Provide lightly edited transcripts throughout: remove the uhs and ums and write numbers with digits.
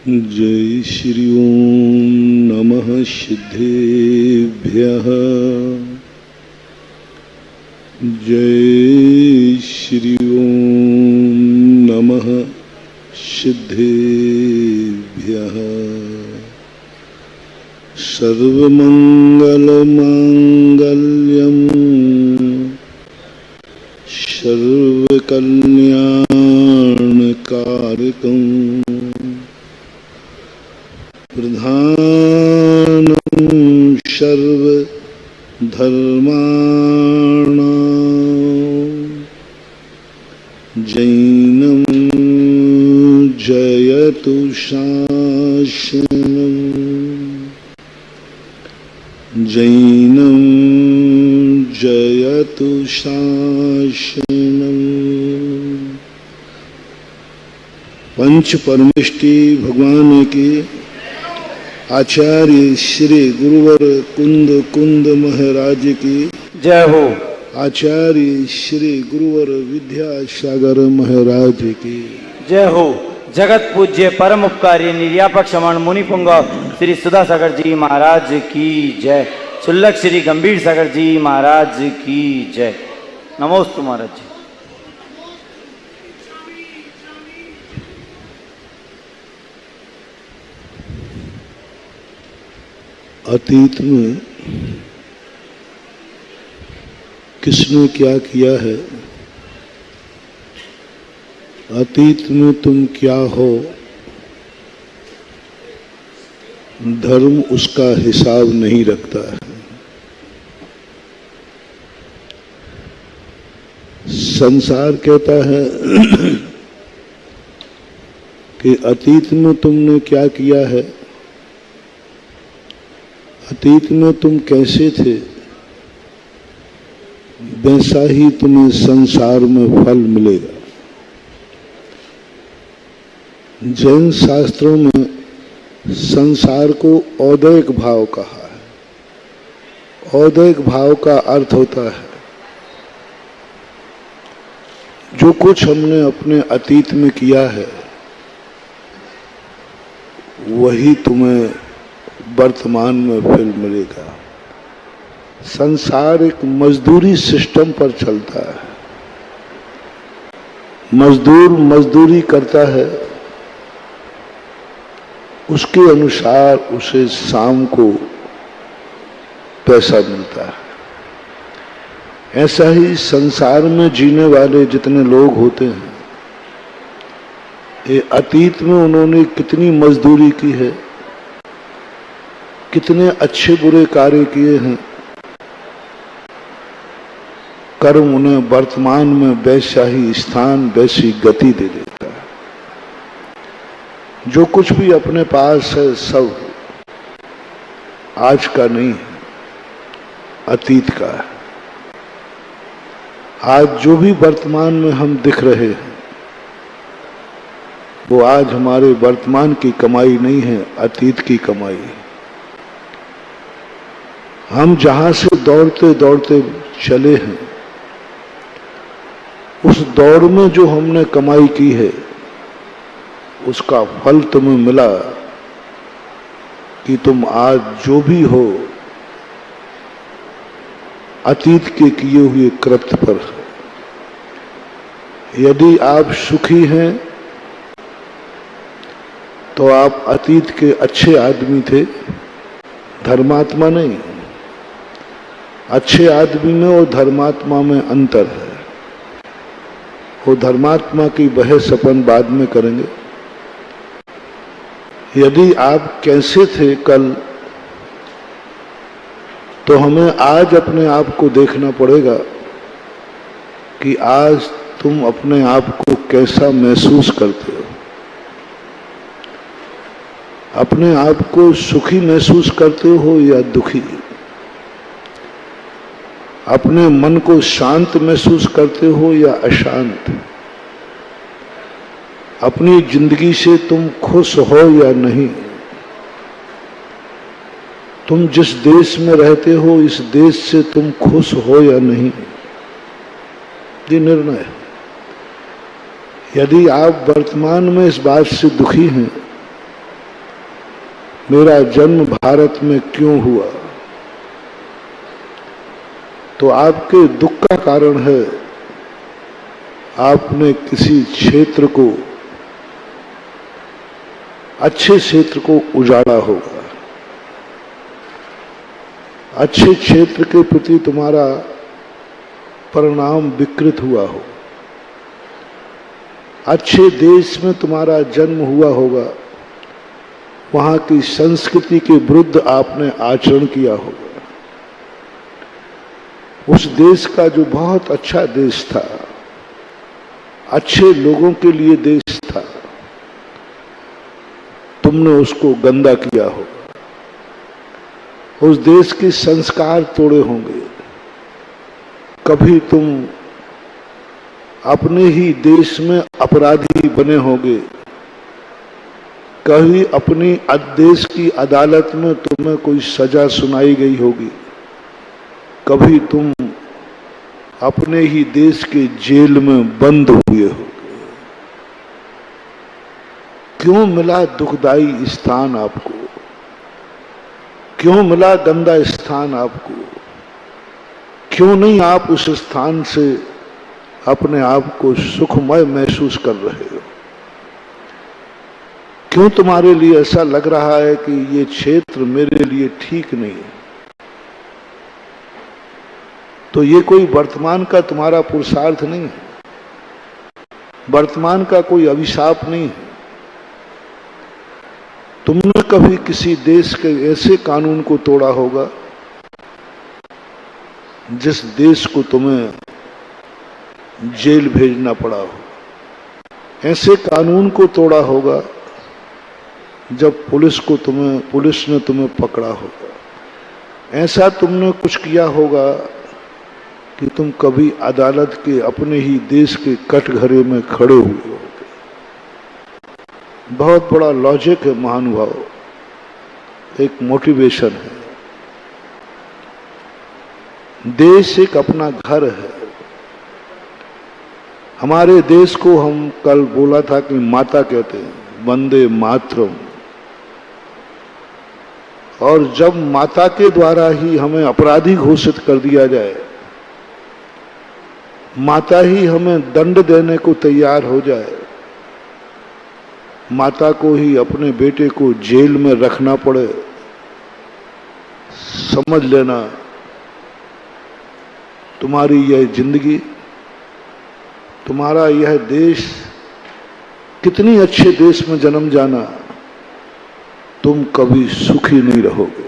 जय श्री ओम नमः सिद्धेभ्यः। जय श्री ओम नमः सिद्धेभ्यः। सर्वमंगलमांगल्यं सर्वकल्याणकारकं प्रधानं सर्वधर्माणां जैनं जयतु शासनं जैनं जयतु शासनं। पंच परमेष्टि भगवान की आचार्य श्री गुरुवर कुंद कुंद महाराज की जय हो। आचार्य श्री गुरुवर विद्यासागर महाराज की जय हो। जगत पूज्य परम उपकारी निर्यापक श्रमण मुनिपुंग श्री सुधासागर जी महाराज की जय। सुल्लक श्री गंभीर सागर जी महाराज की जय। नमोस्तु महाराज जी। अतीत में किसने क्या किया है, अतीत में तुम क्या हो, धर्म उसका हिसाब नहीं रखता है। संसार कहता है कि अतीत में तुमने क्या किया है, अतीत में तुम कैसे थे, वैसा ही तुम्हें संसार में फल मिलेगा। जैन शास्त्रों में संसार को औदैक भाव कहा है। औदैक भाव का अर्थ होता है जो कुछ हमने अपने अतीत में किया है वही तुम्हें वर्तमान में फल मिलेगा। संसार एक मजदूरी सिस्टम पर चलता है। मजदूर मजदूरी करता है, उसके अनुसार उसे शाम को पैसा मिलता है। ऐसा ही संसार में जीने वाले जितने लोग होते हैं, ये अतीत में उन्होंने कितनी मजदूरी की है, कितने अच्छे बुरे कार्य किए हैं, कर्म उन्हें वर्तमान में वैसा ही स्थान वैसी गति दे देता है। जो कुछ भी अपने पास है सब आज का नहीं है, अतीत का है। आज जो भी वर्तमान में हम दिख रहे हैं वो आज हमारे वर्तमान की कमाई नहीं है, अतीत की कमाई है। हम जहां से दौड़ते दौड़ते चले हैं उस दौड़ में जो हमने कमाई की है उसका फल तुम्हें मिला कि तुम आज जो भी हो अतीत के किए हुए कृत्य पर। यदि आप सुखी हैं तो आप अतीत के अच्छे आदमी थे, धर्मात्मा नहीं। अच्छे आदमी में और धर्मात्मा में अंतर है। वो धर्मात्मा की बहस अपन बाद में करेंगे। यदि आप कैसे थे कल तो हमें आज अपने आप को देखना पड़ेगा कि आज तुम अपने आप को कैसा महसूस करते हो। अपने आप को सुखी महसूस करते हो या दुखी, अपने मन को शांत महसूस करते हो या अशांत, अपनी जिंदगी से तुम खुश हो या नहीं, तुम जिस देश में रहते हो इस देश से तुम खुश हो या नहीं, ये निर्णय है। यदि आप वर्तमान में इस बात से दुखी हैं मेरा जन्म भारत में क्यों हुआ, तो आपके दुख का कारण है आपने किसी क्षेत्र को, अच्छे क्षेत्र को उजाड़ा होगा। अच्छे क्षेत्र के प्रति तुम्हारा परिणाम विकृत हुआ हो। अच्छे देश में तुम्हारा जन्म हुआ होगा, वहां की संस्कृति के विरुद्ध आपने आचरण किया होगा। उस देश का जो बहुत अच्छा देश था, अच्छे लोगों के लिए देश था, तुमने उसको गंदा किया होगा। उस देश के संस्कार तोड़े होंगे। कभी तुम अपने ही देश में अपराधी बने होंगे, कभी अपनी देश की अदालत में तुम्हें कोई सजा सुनाई गई होगी, कभी तुम अपने ही देश के जेल में बंद हुए होगे। क्यों मिला दुखदाई स्थान आपको? क्यों मिला गंदा स्थान आपको? क्यों नहीं आप उस स्थान से अपने आप को सुखमय महसूस कर रहे हो? क्यों तुम्हारे लिए ऐसा लग रहा है कि ये क्षेत्र मेरे लिए ठीक नहीं है? तो ये कोई वर्तमान का तुम्हारा पुरुषार्थ नहीं है, वर्तमान का कोई अभिशाप नहीं है। तुमने कभी किसी देश के ऐसे कानून को तोड़ा होगा जिस देश को तुम्हें जेल भेजना पड़ा हो। ऐसे कानून को तोड़ा होगा जब पुलिस ने तुम्हें पकड़ा होगा। ऐसा तुमने कुछ किया होगा कि तुम कभी अदालत के अपने ही देश के कटघरे में खड़े हुए होगे। बहुत बड़ा लॉजिक है महानुभाव, एक मोटिवेशन है। देश एक अपना घर है। हमारे देश को हम कल बोला था कि माता कहते हैं, वंदे मातरम। और जब माता के द्वारा ही हमें अपराधी घोषित कर दिया जाए, माता ही हमें दंड देने को तैयार हो जाए, माता को ही अपने बेटे को जेल में रखना पड़े, समझ लेना तुम्हारी यह जिंदगी, तुम्हारा यह देश, कितनी अच्छे देश में जन्म जाना, तुम कभी सुखी नहीं रहोगे।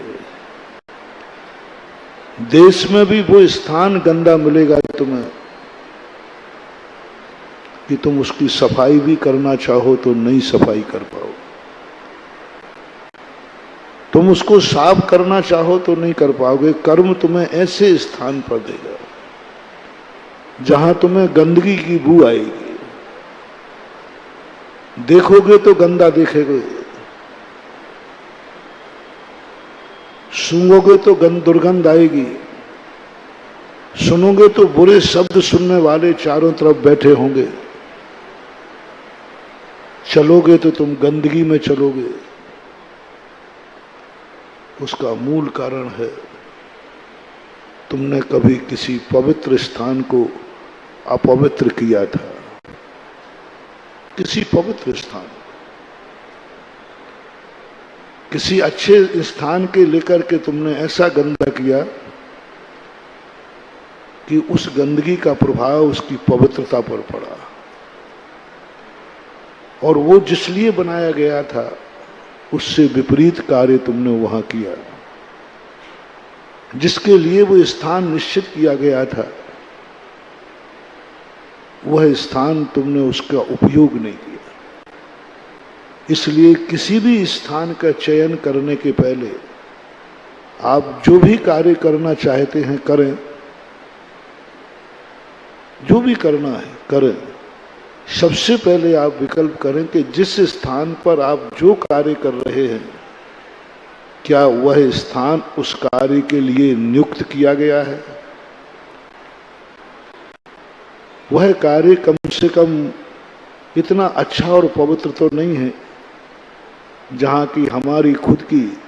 देश में भी वो स्थान गंदा मिलेगा तुम्हें कि तुम उसकी सफाई भी करना चाहो तो नहीं सफाई कर पाओ। तुम उसको साफ करना चाहो तो नहीं कर पाओगे। कर्म तुम्हें ऐसे स्थान पर देगा जहां तुम्हें गंदगी की बू आएगी। देखोगे तो गंदा देखेगे, सूंघोगे तो दुर्गंध आएगी, सुनोगे तो बुरे शब्द सुनने वाले चारों तरफ बैठे होंगे, चलोगे तो तुम गंदगी में चलोगे। उसका मूल कारण है तुमने कभी किसी पवित्र स्थान को अपवित्र किया था। किसी पवित्र स्थान, किसी अच्छे स्थान के लेकर के तुमने ऐसा गंदा किया कि उस गंदगी का प्रभाव उसकी पवित्रता पर पड़ा। और वो जिस लिए बनाया गया था उससे विपरीत कार्य तुमने वहां किया। जिसके लिए वो स्थान निश्चित किया गया था, वह स्थान तुमने उसका उपयोग नहीं किया। इसलिए किसी भी स्थान का चयन करने के पहले आप जो भी कार्य करना चाहते हैं करें, जो भी करना है करें। सबसे पहले आप विकल्प करें कि जिस स्थान पर आप जो कार्य कर रहे हैं, क्या वह स्थान उस कार्य के लिए नियुक्त किया गया है? वह कार्य कम से कम इतना अच्छा और पवित्र तो नहीं है जहां की हमारी खुद की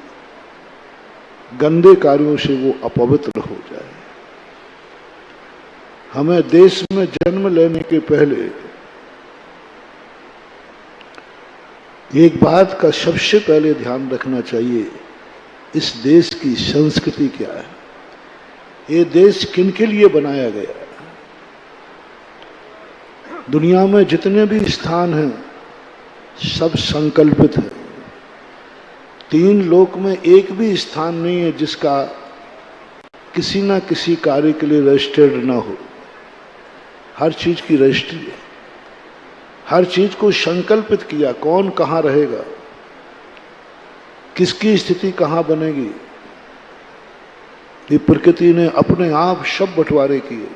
गंदे कार्यों से वो अपवित्र हो जाए। हमें देश में जन्म लेने के पहले एक बात का सबसे पहले ध्यान रखना चाहिए, इस देश की संस्कृति क्या है, ये देश किन के लिए बनाया गया है। दुनिया में जितने भी स्थान हैं सब संकल्पित है। 3 लोक में एक भी स्थान नहीं है जिसका किसी ना किसी कार्य के लिए रजिस्टर्ड ना हो। हर चीज की रजिस्ट्री है, हर चीज को संकल्पित किया, कौन कहां रहेगा, किसकी स्थिति कहां बनेगी, ये प्रकृति ने अपने आप सब बंटवारे किए।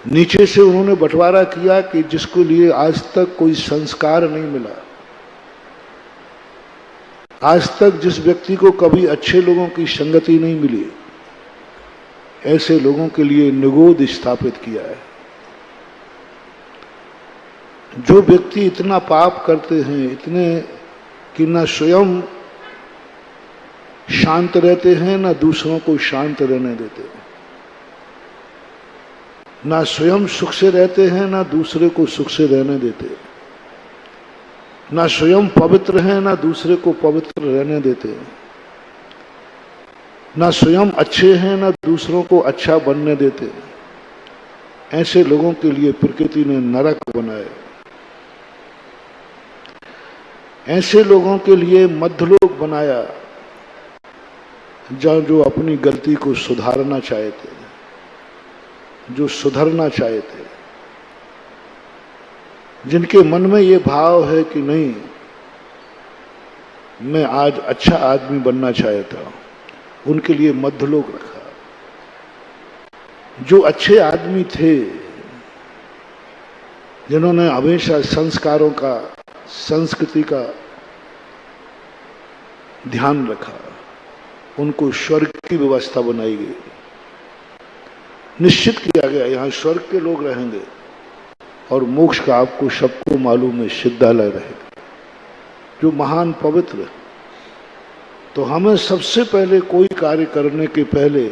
नीचे से उन्होंने बंटवारा किया कि जिसको लिए आज तक कोई संस्कार नहीं मिला, आज तक जिस व्यक्ति को कभी अच्छे लोगों की संगति नहीं मिली, ऐसे लोगों के लिए निगोद स्थापित किया है। जो व्यक्ति इतना पाप करते हैं, इतने कि न स्वयं शांत रहते हैं, न दूसरों को शांत रहने देते हैं, ना स्वयं सुख से रहते हैं, ना दूसरे को सुख से रहने देते, ना स्वयं पवित्र हैं, ना दूसरे को पवित्र रहने देते, ना स्वयं अच्छे हैं, ना दूसरों को अच्छा बनने देते। ऐसे लोगों के लिए प्रकृति ने नरक बनाया। ऐसे लोगों के लिए मध्यलोक बनाया, जहां जो अपनी गलती को सुधारना चाहते, जो सुधरना चाहते, जिनके मन में ये भाव है कि नहीं मैं आज अच्छा आदमी बनना चाहता हूं, उनके लिए मध्यलोक रखा। जो अच्छे आदमी थे, जिन्होंने हमेशा संस्कारों का, संस्कृति का ध्यान रखा, उनको स्वर्ग की व्यवस्था बनाई गई। निश्चित किया गया यहां स्वर्ग के लोग रहेंगे और मोक्ष का आपको सबको मालूम है, सिद्धालय रहेगा जो महान पवित्र। तो हमें सबसे पहले कोई कार्य करने के पहले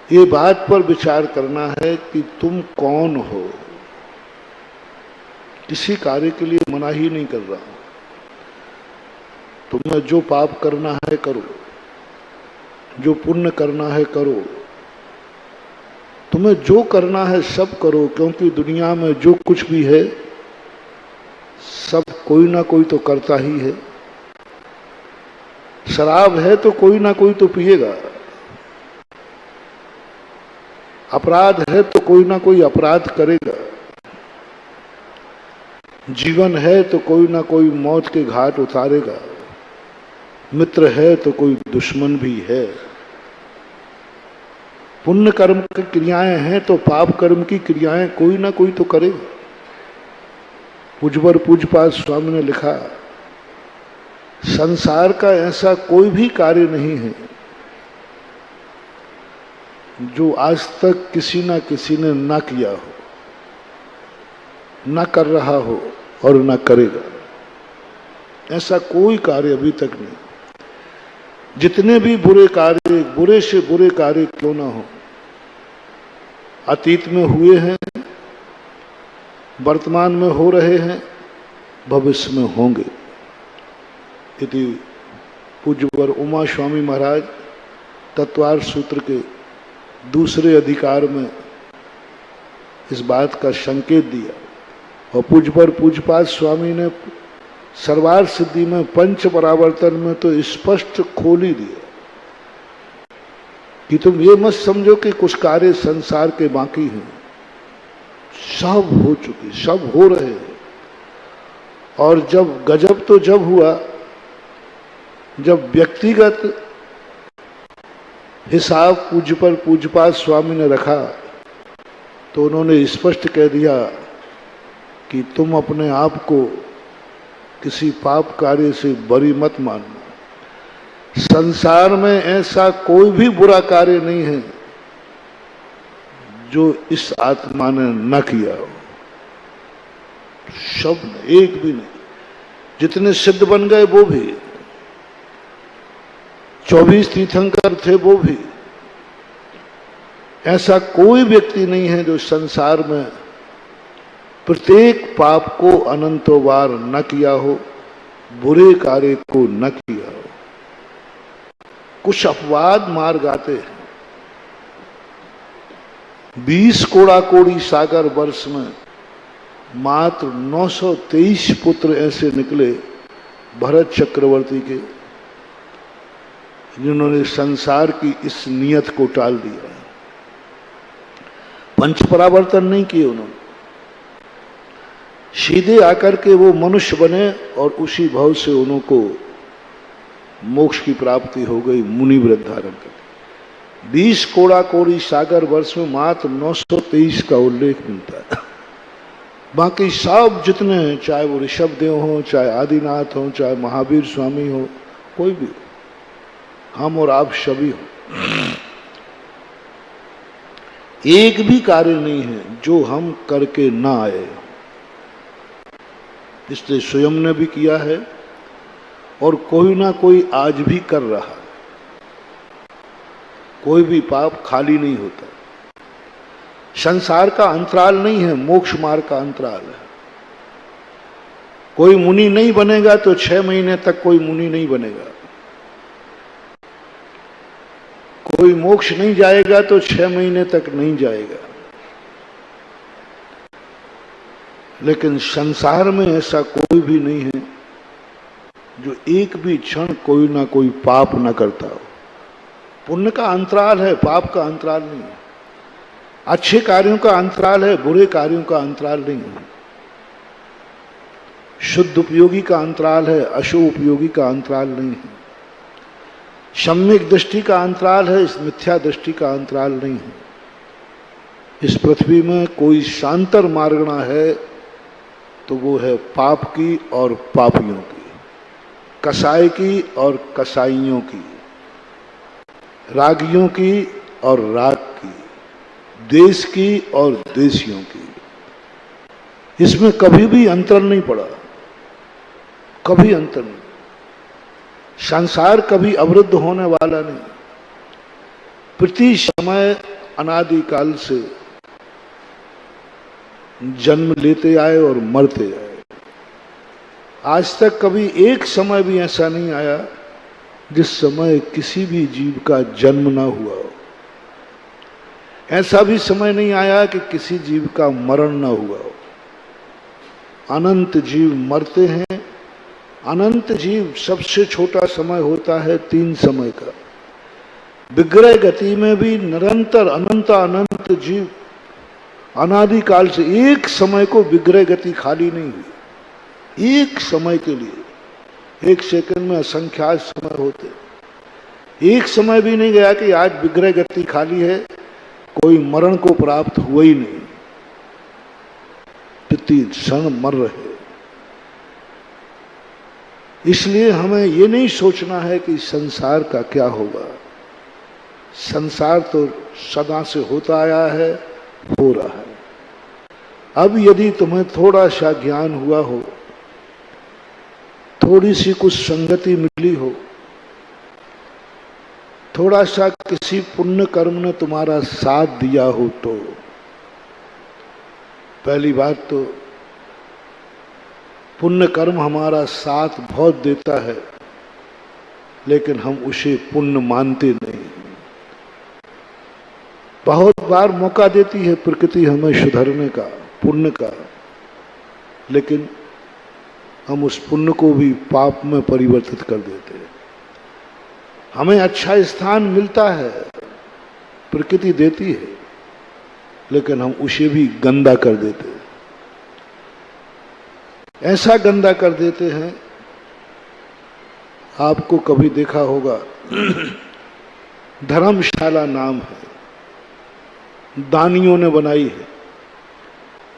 ये बात पर विचार करना है कि तुम कौन हो। किसी कार्य के लिए मना ही नहीं कर रहा हूं, तुम्हें जो पाप करना है करो, जो पुण्य करना है करो, तुम्हें जो करना है सब करो, क्योंकि दुनिया में जो कुछ भी है सब कोई ना कोई तो करता ही है। शराब है तो कोई ना कोई तो पिएगा, अपराध है तो कोई ना कोई अपराध करेगा, जीवन है तो कोई ना कोई मौत के घाट उतारेगा, मित्र है तो कोई दुश्मन भी है। पुण्य कर्म की क्रियाएं हैं तो पाप कर्म की क्रियाएं कोई ना कोई तो करेगा। पूज्यवर पूज्यपाद स्वामी ने लिखा, संसार का ऐसा कोई भी कार्य नहीं है जो आज तक किसी ना किसी ने ना किया हो, ना कर रहा हो और ना करेगा। ऐसा कोई कार्य अभी तक नहीं। जितने भी बुरे कार्य, बुरे से बुरे कार्य क्यों ना हो, अतीत में हुए हैं, वर्तमान में हो रहे हैं, भविष्य में होंगे। यदि पूज्यवर उमा स्वामी महाराज तत्वार्थ सूत्र के दूसरे अधिकार में इस बात का संकेत दिया, और पूज्यवर पूज्यपाद स्वामी ने सर्वार्थ सिद्धि में पंच परावर्तन में तो स्पष्ट खोल ही दिया कि तुम ये मत समझो कि कुछ कार्य संसार के बाकी हैं, सब हो चुके, सब हो रहे हैं। और जब गजब तो जब हुआ जब व्यक्तिगत हिसाब पूज्यपर पूज्यपाद स्वामी ने रखा, तो उन्होंने स्पष्ट कह दिया कि तुम अपने आप को किसी पाप कार्य से बरी मत मानना। संसार में ऐसा कोई भी बुरा कार्य नहीं है जो इस आत्मा ने न किया हो। सब नहीं, एक भी नहीं। जितने सिद्ध बन गए वो भी, 24 तीर्थंकर थे वो भी, ऐसा कोई व्यक्ति नहीं है जो संसार में प्रत्येक पाप को अनंतों बार न किया हो, बुरे कार्य को न किया हो। कुछ अपवाद मार्ग आते हैं। 20 कोड़ा कोड़ी सागर वर्ष में मात्र 923 पुत्र ऐसे निकले भरत चक्रवर्ती के, जिन्होंने संसार की इस नियत को टाल दिया। पंच परावर्तन नहीं किए उन्होंने, सीधे आकर के वो मनुष्य बने और उसी भाव से उनको मोक्ष की प्राप्ति हो गई, मुनि व्रत धारण करके। 20 कोड़ा कोड़ी सागर वर्ष में मात्र 923 का उल्लेख मिलता है। बाकी सब जितने हैं, चाहे वो ऋषभदेव हो, चाहे आदिनाथ हो, चाहे महावीर स्वामी हो, कोई भी हो, हम और आप सभी हो, एक भी कार्य नहीं है जो हम करके ना आए। इसलिए स्वयं ने भी किया है और कोई ना कोई आज भी कर रहा है। कोई भी पाप खाली नहीं होता। संसार का अंतराल नहीं है, मोक्ष मार्ग का अंतराल है। कोई मुनि नहीं बनेगा तो 6 महीने तक कोई मुनि नहीं बनेगा। कोई मोक्ष नहीं जाएगा तो 6 महीने तक नहीं जाएगा। लेकिन संसार में ऐसा कोई भी नहीं है जो एक भी क्षण कोई ना कोई पाप न करता हो। पुण्य का अंतराल है, पाप का अंतराल नहीं है। अच्छे कार्यों का अंतराल है, बुरे कार्यों का अंतराल नहीं है। शुद्ध उपयोगी का अंतराल है, अशुभ उपयोगी का अंतराल नहीं है। सम्यक दृष्टि का अंतराल है, इस मिथ्या दृष्टि का अंतराल नहीं है। इस पृथ्वी में कोई शांतर मार्गना है तो वो है पाप की और पापियों की, कसाई की और कसाईयों की, रागियों की और राग की, देश की और देशियों की। इसमें कभी भी अंतर नहीं पड़ा, कभी अंतर नहीं। संसार कभी अवरुद्ध होने वाला नहीं। प्रति समय अनादिकाल से जन्म लेते आए और मरते आए। आज तक कभी एक समय भी ऐसा नहीं आया जिस समय किसी भी जीव का जन्म ना हुआ हो। ऐसा भी समय नहीं आया कि किसी जीव का मरण ना हुआ हो। अनंत जीव मरते हैं। अनंत जीव, सबसे छोटा समय होता है 3 समय का। विग्रह गति में भी निरंतर अनंत जीव अनादिकाल से एक समय को विग्रह गति खाली नहीं हुई। एक समय के लिए 1 सेकंड में असंख्यात समय होते। एक समय भी नहीं गया कि आज विग्रह गति खाली है, कोई मरण को प्राप्त हुआ ही नहीं। प्रति क्षण मर रहे। इसलिए हमें ये नहीं सोचना है कि संसार का क्या होगा। संसार तो सदा से होता आया है, हो रहा है। अब यदि तुम्हें थोड़ा सा ज्ञान हुआ हो, थोड़ी सी कुछ संगति मिली हो, थोड़ा सा किसी पुण्य कर्म ने तुम्हारा साथ दिया हो, तो पहली बात तो पुण्य कर्म हमारा साथ बहुत देता है, लेकिन हम उसे पुण्य मानते नहीं। बहुत बार मौका देती है प्रकृति हमें सुधरने का, पुण्य का, लेकिन हम उस पुण्य को भी पाप में परिवर्तित कर देते हैं। हमें अच्छा स्थान मिलता है, प्रकृति देती है, लेकिन हम उसे भी गंदा कर देते हैं। ऐसा गंदा कर देते हैं, आपको कभी देखा होगा धर्मशाला नाम है, दानियों ने बनाई है,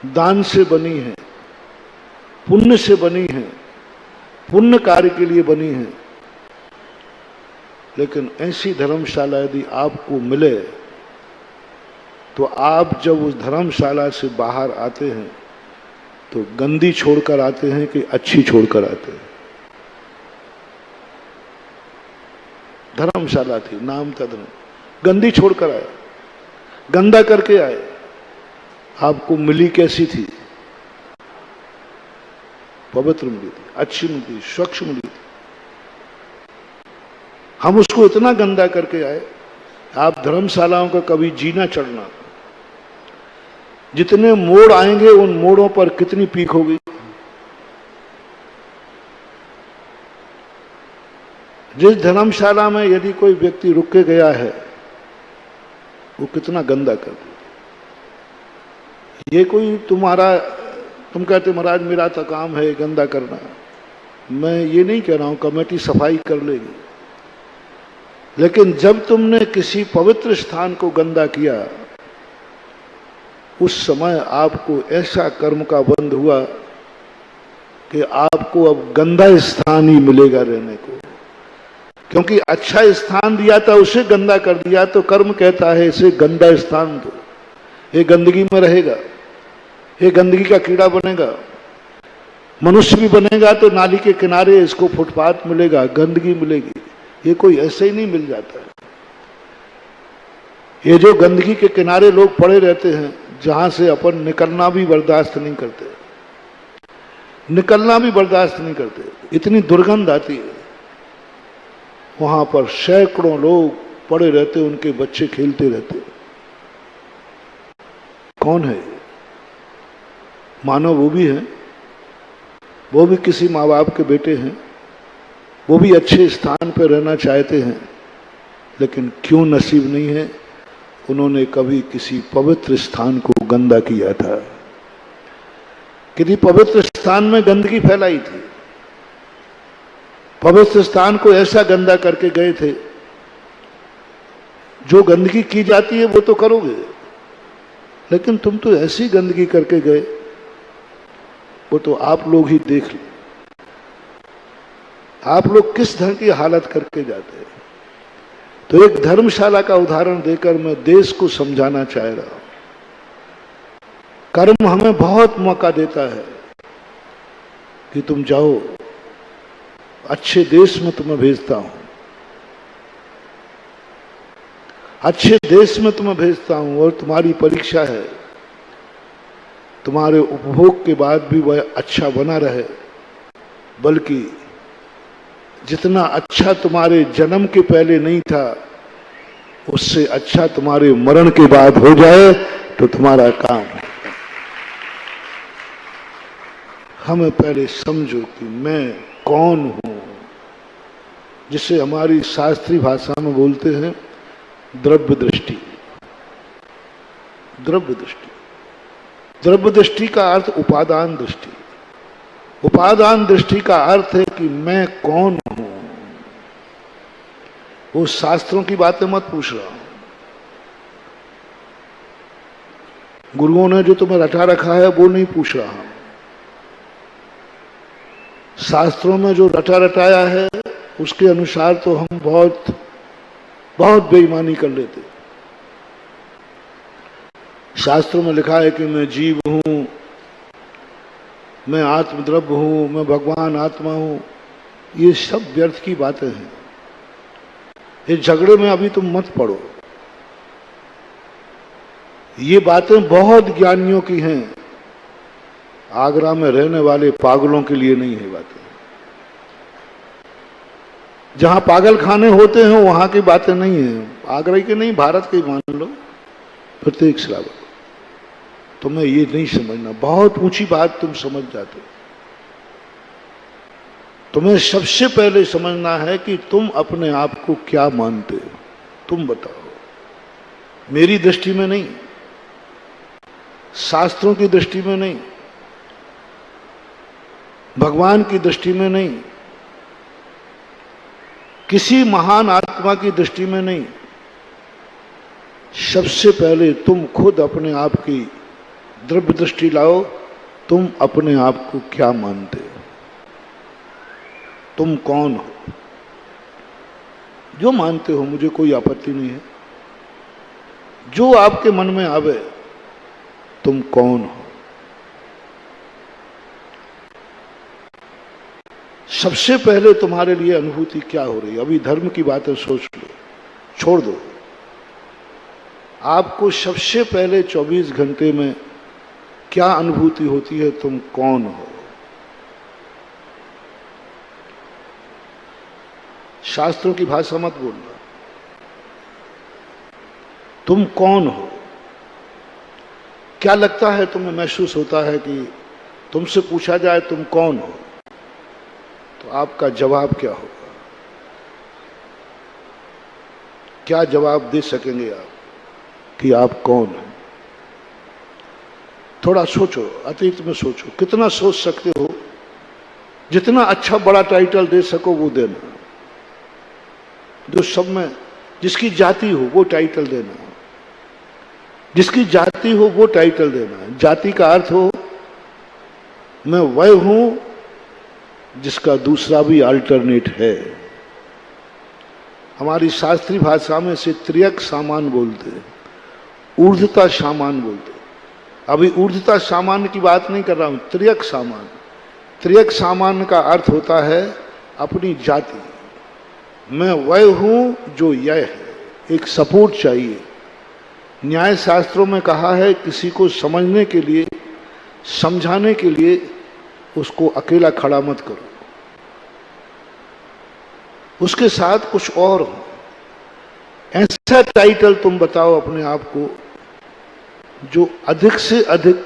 दान से बनी है, पुण्य से बनी है, पुण्य कार्य के लिए बनी है। लेकिन ऐसी धर्मशाला यदि आपको मिले तो आप जब उस धर्मशाला से बाहर आते हैं तो गंदी छोड़कर आते हैं कि अच्छी छोड़कर आते हैं। धर्मशाला थी, नाम था धर्म, गंदी छोड़कर आए, गंदा करके आए। आपको मिली कैसी थी? पवित्र मिली थी, अच्छी मिली थी, स्वच्छ मिली थी। हम उसको इतना गंदा करके आए। आप धर्मशालाओं का कभी जीना चढ़ना, जितने मोड़ आएंगे उन मोड़ों पर कितनी पीक होगी। जिस धर्मशाला में यदि कोई व्यक्ति रुक के गया है वो कितना गंदा कर दिया। ये कोई तुम कहते महाराज मेरा तो काम है गंदा करना, मैं ये नहीं कह रहा हूं कमेटी सफाई कर लेगी, लेकिन जब तुमने किसी पवित्र स्थान को गंदा किया उस समय आपको ऐसा कर्म का बंध हुआ कि आपको अब गंदा स्थान ही मिलेगा रहने को। क्योंकि अच्छा स्थान दिया था उसे गंदा कर दिया, तो कर्म कहता है इसे गंदा स्थान दो, ये गंदगी में रहेगा, ये गंदगी का कीड़ा बनेगा। मनुष्य भी बनेगा तो नाली के किनारे इसको फुटपाथ मिलेगा, गंदगी मिलेगी। ये कोई ऐसे ही नहीं मिल जाता है। ये जो गंदगी के किनारे लोग पड़े रहते हैं, जहां से अपन निकलना भी बर्दाश्त नहीं करते, निकलना भी बर्दाश्त नहीं करते, इतनी दुर्गंध आती है। वहां पर सैकड़ों लोग पड़े रहते, उनके बच्चे खेलते रहते। कौन है? मानो वो भी है, वो भी किसी माँ बाप के बेटे हैं, वो भी अच्छे स्थान पर रहना चाहते हैं, लेकिन क्यों नसीब नहीं है? उन्होंने कभी किसी पवित्र स्थान को गंदा किया था, किसी पवित्र स्थान में गंदगी फैलाई थी, पवित्र स्थान को ऐसा गंदा करके गए थे। जो गंदगी की जाती है वो तो करोगे, लेकिन तुम तो ऐसी गंदगी करके गए, वो तो आप लोग ही देख लो, आप लोग किस ढंग की हालत करके जाते हैं। तो एक धर्मशाला का उदाहरण देकर मैं देश को समझाना चाह रहा हूं। कर्म हमें बहुत मौका देता है कि तुम जाओ, अच्छे देश में तुम्हें भेजता हूं, अच्छे देश में तुम्हें भेजता हूं, और तुम्हारी परीक्षा है तुम्हारे उपभोग के बाद भी वह अच्छा बना रहे, बल्कि जितना अच्छा तुम्हारे जन्म के पहले नहीं था उससे अच्छा तुम्हारे मरण के बाद हो जाए तो तुम्हारा काम है। हमें पहले समझो कि मैं कौन हूं, जिसे हमारी शास्त्रीय भाषा में बोलते हैं द्रव्य दृष्टि। द्रव्य दृष्टि, द्रव्य दृष्टि का अर्थ उपादान दृष्टि। उपादान दृष्टि का अर्थ है कि मैं कौन हूं। वो शास्त्रों की बातें मत पूछ रहा हूं, गुरुओं ने जो तुम्हें रटा रखा है वो नहीं पूछ रहा हूं। शास्त्रों में जो रटा रटाया है उसके अनुसार तो हम बहुत बहुत बेईमानी कर लेते। शास्त्रों में लिखा है कि मैं जीव हूं, मैं आत्मद्रव्य हूं, मैं भगवान आत्मा हूं। ये सब व्यर्थ की बातें हैं। इस झगड़े में अभी तुम मत पड़ो। ये बातें बहुत ज्ञानियों की हैं, आगरा में रहने वाले पागलों के लिए नहीं है बातें। जहां पागल खाने होते हैं वहां की बातें नहीं है, आगरा के नहीं, भारत के मान लो, प्रत्येक श्रावक। तुम्हें ये नहीं समझना, बहुत ऊंची बात तुम समझ जाते हो। तुम्हें सबसे पहले समझना है कि तुम अपने आप को क्या मानते हो। तुम बताओ। मेरी दृष्टि में नहीं, शास्त्रों की दृष्टि में नहीं, भगवान की दृष्टि में नहीं, किसी महान आत्मा की दृष्टि में नहीं। सबसे पहले तुम खुद अपने आप की द्रव्य दृष्टि लाओ। तुम अपने आप को क्या मानते हो, तुम कौन हो। जो मानते हो मुझे कोई आपत्ति नहीं है, जो आपके मन में आवे, तुम कौन हो। सबसे पहले तुम्हारे लिए अनुभूति क्या हो रही है? अभी धर्म की बातें सोच लो, छोड़ दो। आपको सबसे पहले 24 घंटे में क्या अनुभूति होती है? तुम कौन हो? शास्त्रों की भाषा मत बोलना। तुम कौन हो? क्या लगता है तुम्हें? महसूस होता है कि तुमसे पूछा जाए तुम कौन हो, तो आपका जवाब क्या होगा? क्या जवाब दे सकेंगे आप कि आप कौन हो? थोड़ा सोचो, अतीत में सोचो, कितना सोच सकते हो। जितना अच्छा बड़ा टाइटल दे सको वो देना। जो सब में जिसकी जाति हो वो टाइटल देना, जिसकी जाति हो वो टाइटल देना। जाति का अर्थ हो मैं वह हूं जिसका दूसरा भी अल्टरनेट है। हमारी शास्त्रीय भाषा में से त्रियक सामान बोलते हैं, ऊर्ध्वता सामान बोलते हैं। अभी ऊर्ध्वता सामान्य की बात नहीं कर रहा हूं, त्रियक सामान। त्रियक सामान्य का अर्थ होता है अपनी जाति। मैं वह हूं जो यह है। एक सपोर्ट चाहिए। न्याय शास्त्रों में कहा है किसी को समझने के लिए, समझाने के लिए उसको अकेला खड़ा मत करो, उसके साथ कुछ और हो। ऐसा टाइटल तुम बताओ अपने आप को जो अधिक से अधिक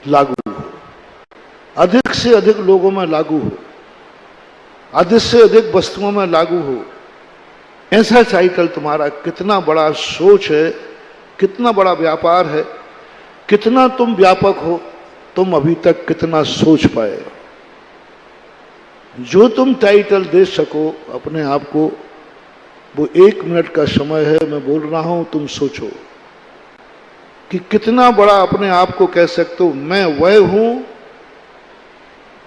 लागू हो, अधिक से अधिक लोगों में लागू हो, अधिक से अधिक वस्तुओं में लागू हो। ऐसा टाइटल तुम्हारा। कितना बड़ा सोच है, कितना बड़ा व्यापार है, कितना तुम व्यापक हो, तुम अभी तक कितना सोच पाए। जो तुम टाइटल दे सको अपने आप को, वो 1 मिनट का समय है, मैं बोल रहा हूं, तुम सोचो कि कितना बड़ा अपने आप को कह सकते हो। मैं वह हूं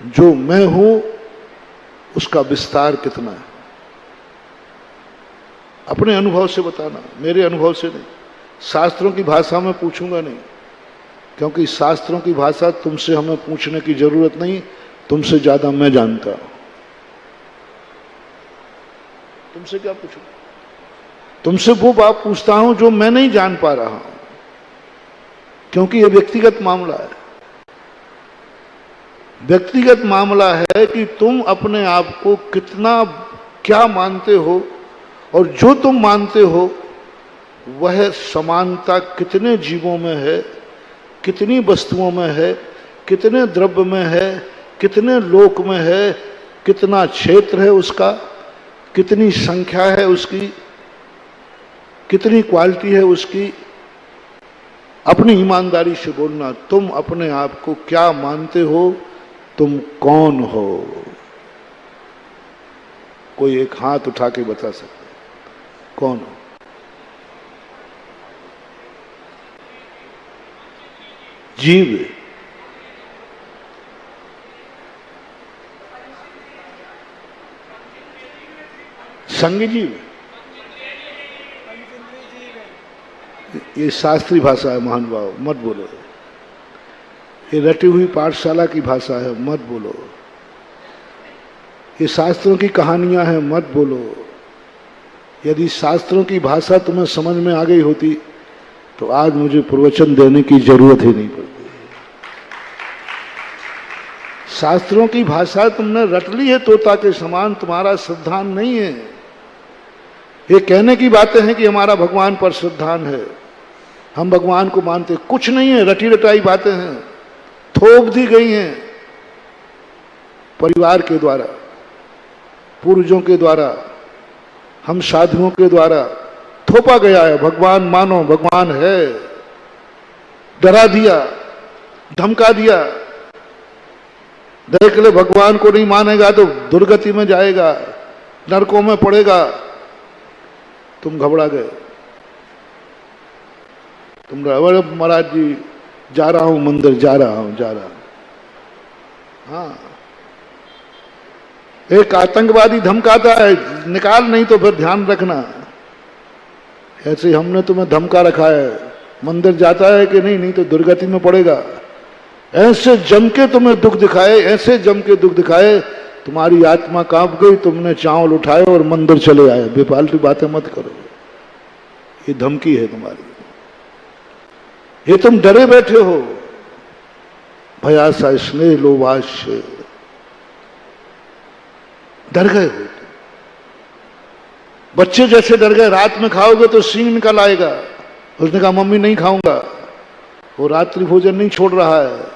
जो मैं हूं, उसका विस्तार कितना है? अपने अनुभव से बताना, मेरे अनुभव से नहीं। शास्त्रों की भाषा में पूछूंगा नहीं, क्योंकि शास्त्रों की भाषा तुमसे हमें पूछने की जरूरत नहीं, तुमसे ज्यादा मैं जानता हूं। तुमसे क्या पूछूं? तुमसे वो बात पूछता हूं जो मैं नहीं जान पा रहा हूं, क्योंकि ये व्यक्तिगत मामला है। व्यक्तिगत मामला है कि तुम अपने आप को कितना क्या मानते हो, और जो तुम मानते हो वह समानता कितने जीवों में है, कितनी वस्तुओं में है, कितने द्रव्य में है, कितने लोक में है, कितना क्षेत्र है उसका, कितनी संख्या है उसकी, कितनी क्वालिटी है उसकी। अपनी ईमानदारी से बोलना, तुम अपने आप को क्या मानते हो? तुम कौन हो? कोई एक हाथ उठा के बता सकता है कौन हो? जीव, संग जीव। ये शास्त्रीय भाषा है महान भाव, मत बोलो। ये रटी हुई पाठशाला की भाषा है, मत बोलो। ये शास्त्रों की कहानियां हैं, मत बोलो। यदि शास्त्रों की भाषा तुम्हें समझ में आ गई होती तो आज मुझे प्रवचन देने की जरूरत ही नहीं पड़ती। शास्त्रों की भाषा तुमने रट ली है तोता के समान, तुम्हारा श्रद्धान नहीं है। ये कहने की बातें हैं कि हमारा भगवान पर श्रद्धान है, हम भगवान को मानते, कुछ नहीं है। रटी रटाई बातें हैं, थोप दी गई हैं परिवार के द्वारा, पूर्वजों के द्वारा, हम साधुओं के द्वारा थोपा गया है। भगवान मानो, भगवान है। डरा दिया, धमका दिया। देख ले, भगवान को नहीं मानेगा तो दुर्गति में जाएगा, नरकों में पड़ेगा। तुम घबरा गए। तुम अरे महाराज जी जा रहा हूं मंदिर, जा रहा हूं। हाँ, एक आतंकवादी धमकाता है, निकाल नहीं तो फिर ध्यान रखना। ऐसे हमने तुम्हें धमका रखा है, मंदिर जाता है कि नहीं, नहीं तो दुर्गति में पड़ेगा। ऐसे जम के तुम्हें दुख दिखाए, ऐसे जम के दुख दिखाए, तुम्हारी आत्मा कांप गई, तुमने चावल उठाए और मंदिर चले आए। बेफालतू बातें मत करो, ये धमकी है तुम्हारी, ये तुम डरे बैठे हो। भयासा स्नेह लोभाश, डर गए हो। बच्चे जैसे डर गए, रात में खाओगे तो सींग निकल आएगा। उसने कहा मम्मी नहीं खाऊंगा, वो रात्रि भोजन नहीं छोड़ रहा है,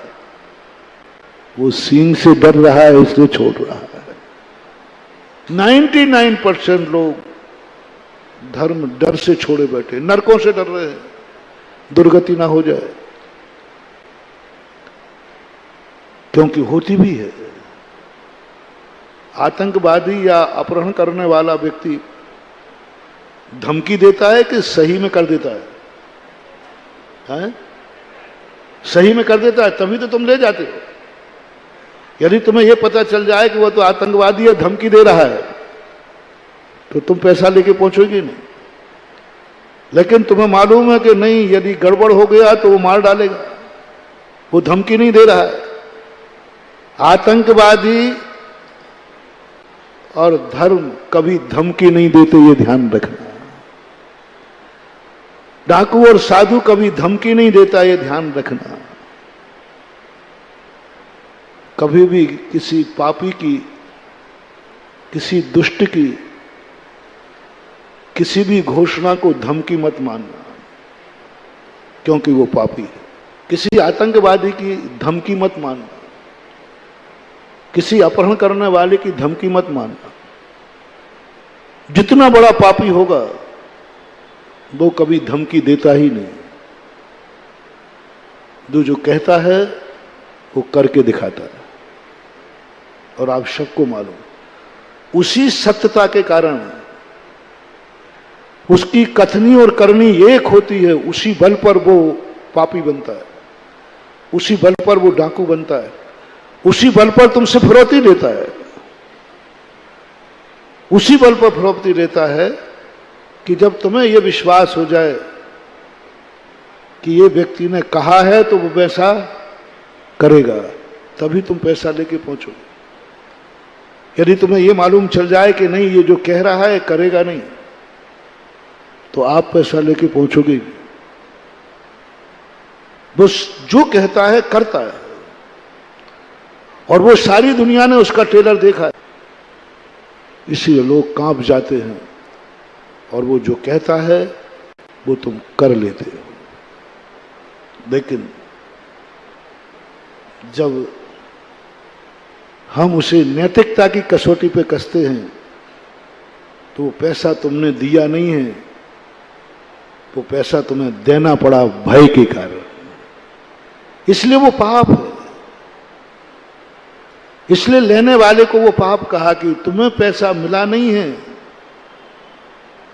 वो सींग से डर रहा है इसलिए छोड़ रहा है। 99% लोग धर्म डर से छोड़े बैठे, नरकों से डर रहे हैं, दुर्गति ना हो जाए, क्योंकि होती भी है। आतंकवादी या अपहरण करने वाला व्यक्ति धमकी देता है कि सही में कर देता है? हैं? सही में कर देता है, तभी तो तुम ले जाते हो। यदि तुम्हें यह पता चल जाए कि वो तो आतंकवादी है, धमकी दे रहा है, तो तुम पैसा लेके पहुंचोगी नहीं। लेकिन तुम्हें मालूम है कि नहीं, यदि गड़बड़ हो गया तो वो मार डालेगा, वो धमकी नहीं दे रहा है। आतंकवादी और धर्म कभी धमकी नहीं देते, ये ध्यान रखना। डाकू और साधु कभी धमकी नहीं देता, ये ध्यान रखना। कभी भी किसी पापी की, किसी दुष्ट की, किसी भी घोषणा को धमकी मत मानना, क्योंकि वो पापी है। किसी आतंकवादी की धमकी मत मानना, किसी अपहरण करने वाले की धमकी मत मानना। जितना बड़ा पापी होगा वो कभी धमकी देता ही नहीं। जो कहता है वो करके दिखाता है। और आप सबको मालूम, उसी सत्यता के कारण उसकी कथनी और करनी एक होती है, उसी बल पर वो पापी बनता है, उसी बल पर वो डाकू बनता है, उसी बल पर तुमसे फिरौती लेता है, उसी बल पर फिरौती लेता है कि जब तुम्हें यह विश्वास हो जाए कि ये व्यक्ति ने कहा है तो वो वैसा करेगा, तभी तुम पैसा लेके पहुंचोगे। यदि तुम्हें यह मालूम चल जाए कि नहीं, ये जो कह रहा है करेगा नहीं, तो आप पैसा लेके पहुंचोगे। वो जो कहता है करता है, और वो सारी दुनिया ने उसका ट्रेलर देखा है, इसलिए लोग कांप जाते हैं। और वो जो कहता है वो तुम कर लेते हो। लेकिन जब हम उसे नैतिकता की कसौटी पे कसते हैं, तो वो पैसा तुमने दिया नहीं है, वो पैसा तुम्हें देना पड़ा भय के कारण, इसलिए वो पाप है। इसलिए लेने वाले को वो पाप कहा कि तुम्हें पैसा मिला नहीं है,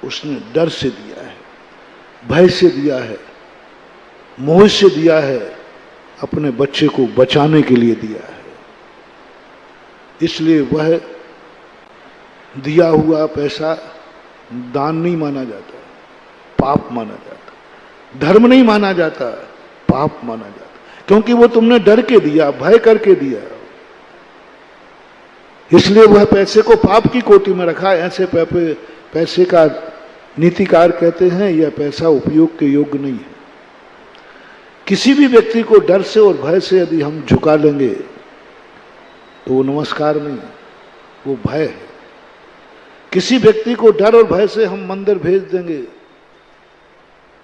उसने डर से दिया है, भय से दिया है, मोह से दिया है, अपने बच्चे को बचाने के लिए दिया है। इसलिए वह दिया हुआ पैसा दान नहीं माना जाता, पाप माना जाता, धर्म नहीं माना जाता, पाप माना जाता, क्योंकि वो तुमने डर के दिया, भय करके दिया। इसलिए वह पैसे को पाप की कोटि में रखा। ऐसे पैसे का नीतिकार कहते हैं यह पैसा उपयोग के योग्य नहीं है। किसी भी व्यक्ति को डर से और भय से यदि हम झुका लेंगे तो वो नमस्कार नहीं, वो भय है। किसी व्यक्ति को डर और भय से हम मंदिर भेज देंगे,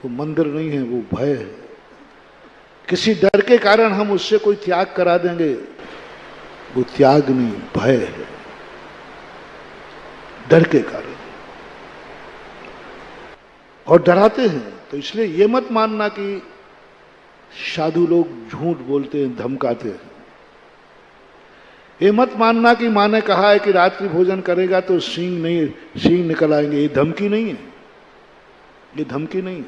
वो मंदिर नहीं है, वो भय है। किसी डर के कारण हम उससे कोई त्याग करा देंगे, वो त्याग नहीं, भय है, डर के कारण। और डराते हैं। तो इसलिए ये मत मानना कि साधु लोग झूठ बोलते हैं, धमकाते हैं। ये मत मानना कि माँ ने कहा है कि रात्रि भोजन करेगा तो सींग निकल आएंगे। ये धमकी नहीं है, ये धमकी नहीं है।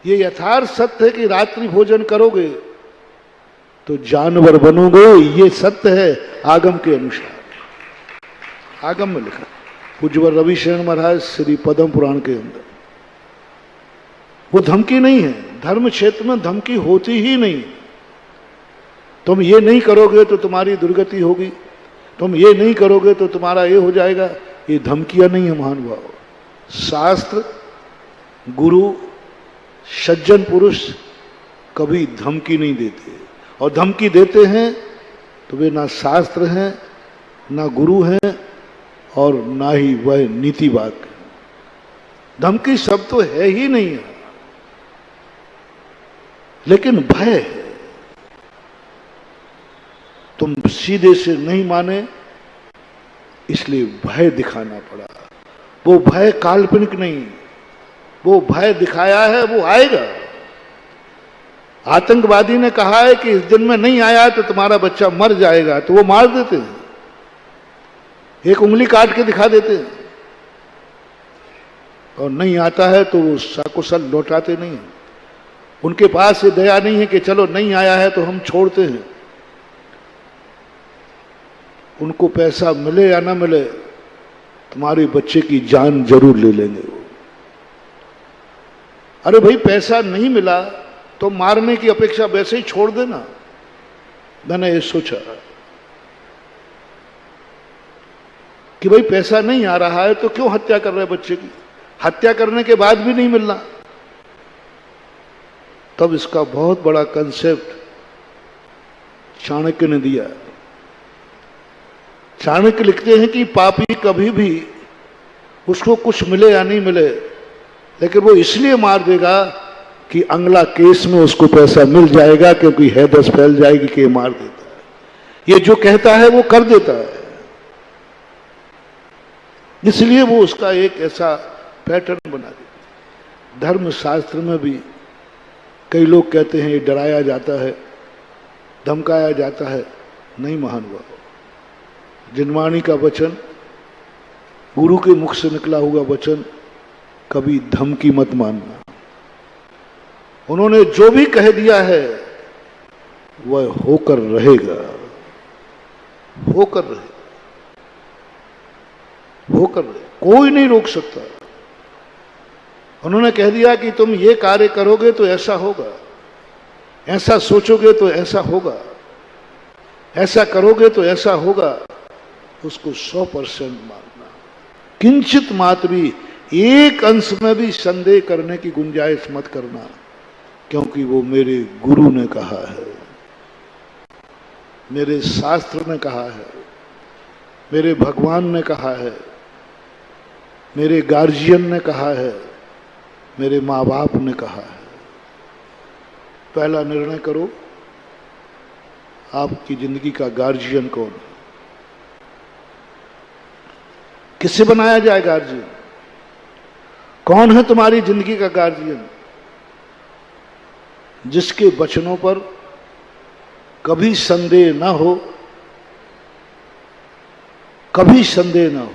ये यथार्थ सत्य है कि रात्रि भोजन करोगे तो जानवर बनोगे, ये सत्य है आगम के अनुसार। आगम में लिखा, पूज्यवर रविशरण महाराज श्री पद्म पुराण के अंदर। वो धमकी नहीं है, धर्म क्षेत्र में धमकी होती ही नहीं। तुम ये नहीं करोगे तो तुम्हारी दुर्गति होगी, तुम ये नहीं करोगे तो तुम्हारा ये हो जाएगा। ये धमकियां नहीं है महानुभाव। शास्त्र, गुरु, सज्जन पुरुष कभी धमकी नहीं देते, और धमकी देते हैं तो वे ना शास्त्र हैं, ना गुरु हैं, और ना ही वह नीतिवाद। धमकी शब्द तो है ही नहीं है, लेकिन भय है। तुम सीधे से नहीं माने, इसलिए भय दिखाना पड़ा। वो भय काल्पनिक नहीं, वो भय दिखाया है, वो आएगा। आतंकवादी ने कहा है कि इस दिन में नहीं आया तो तुम्हारा बच्चा मर जाएगा, तो वो मार देते हैं, एक उंगली काट के दिखा देते हैं। और नहीं आता है तो वो सकुशल लौटाते नहीं हैं। उनके पास ये दया नहीं है कि चलो नहीं आया है तो हम छोड़ते हैं। उनको पैसा मिले या ना मिले, तुम्हारे बच्चे की जान जरूर ले लेंगे वो। अरे भाई, पैसा नहीं मिला तो मारने की अपेक्षा वैसे ही छोड़ देना। मैंने ये सोचा कि भाई पैसा नहीं आ रहा है तो क्यों हत्या कर रहे बच्चे की, हत्या करने के बाद भी नहीं मिलना। तब इसका बहुत बड़ा कंसेप्ट चाणक्य ने दिया। चाणक्य लिखते हैं कि पापी कभी भी उसको कुछ मिले या नहीं मिले, लेकिन वो इसलिए मार देगा कि अगला केस में उसको पैसा मिल जाएगा, क्योंकि हैदस फैल जाएगी कि ये मार देता है। ये जो कहता है वो कर देता है, इसलिए वो उसका एक ऐसा पैटर्न बना देता। धर्म शास्त्र में भी कई लोग कहते हैं ये डराया जाता है, धमकाया जाता है। नहीं महानुभाव, जिनवाणी का वचन, गुरु के मुख से निकला हुआ वचन, कभी धमकी मत मानना। उन्होंने जो भी कह दिया है वह होकर रहेगा, होकर रहेगा, होकर रहेगा, कोई नहीं रोक सकता। उन्होंने कह दिया कि तुम ये कार्य करोगे तो ऐसा होगा, ऐसा सोचोगे तो ऐसा होगा, ऐसा करोगे तो ऐसा होगा। उसको 100% मानना, किंचित मात्र भी एक अंश में भी संदेह करने की गुंजाइश मत करना, क्योंकि वो मेरे गुरु ने कहा है, मेरे शास्त्र ने कहा है, मेरे भगवान ने कहा है, मेरे गार्जियन ने कहा है, मेरे माँ बाप ने कहा है। पहला निर्णय करो, आपकी जिंदगी का गार्जियन कौन है? किससे बनाया जाए गार्जियन? कौन है तुम्हारी जिंदगी का गार्जियन? जिसके वचनों पर कभी संदेह ना हो, कभी संदेह ना हो,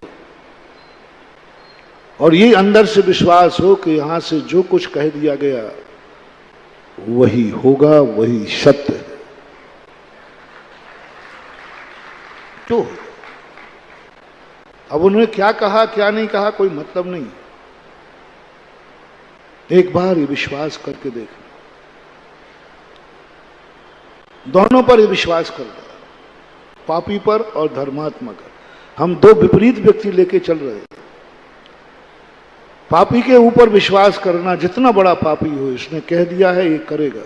और ये अंदर से विश्वास हो कि यहां से जो कुछ कह दिया गया वही होगा, वही सत्य है। तो अब उन्होंने क्या कहा क्या नहीं कहा कोई मतलब नहीं, एक बार ये विश्वास करके देखना, दोनों पर ये विश्वास करना, पापी पर और धर्मात्मा पर। हम दो विपरीत व्यक्ति लेके चल रहे हैं। पापी के ऊपर विश्वास करना, जितना बड़ा पापी हो, इसने कह दिया है ये करेगा,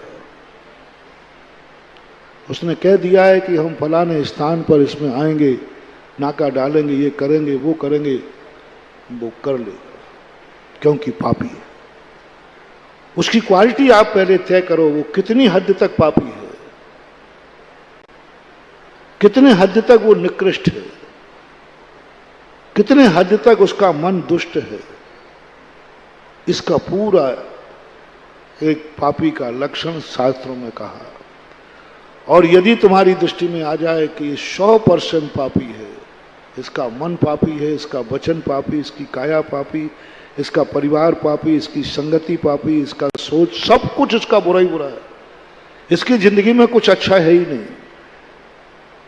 उसने कह दिया है कि हम फलाने स्थान पर इसमें आएंगे, नाका डालेंगे, ये करेंगे, वो करेंगे, वो कर लेगा, क्योंकि पापी है। उसकी क्वालिटी आप पहले तय करो, वो कितनी हद तक पापी है, कितने हद तक वो निकृष्ट है, कितने हद तक उसका मन दुष्ट है। इसका पूरा एक पापी का लक्षण शास्त्रों में कहा। और यदि तुम्हारी दृष्टि में आ जाए कि ये 100% पापी है, इसका मन पापी है, इसका वचन पापी, इसकी काया पापी, इसका परिवार पापी, इसकी संगति पापी, इसका सोच, सब कुछ इसका बुरा ही बुरा है, इसकी जिंदगी में कुछ अच्छा है ही नहीं,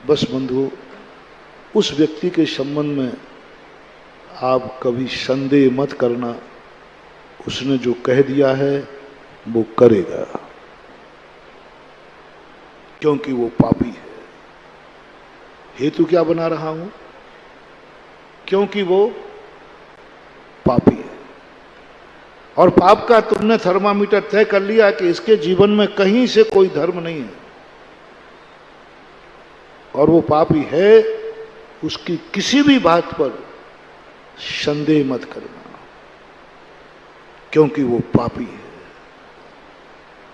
बस बंधु उस व्यक्ति के संबंध में आप कभी संदेह मत करना। उसने जो कह दिया है वो करेगा, क्योंकि वो पापी है। हेतु क्या बना रहा हूं? क्योंकि वो पापी है। और पाप का तुमने थर्मामीटर तय कर लिया कि इसके जीवन में कहीं से कोई धर्म नहीं है और वो पापी है, उसकी किसी भी बात पर संदेह मत करना, क्योंकि वो पापी है।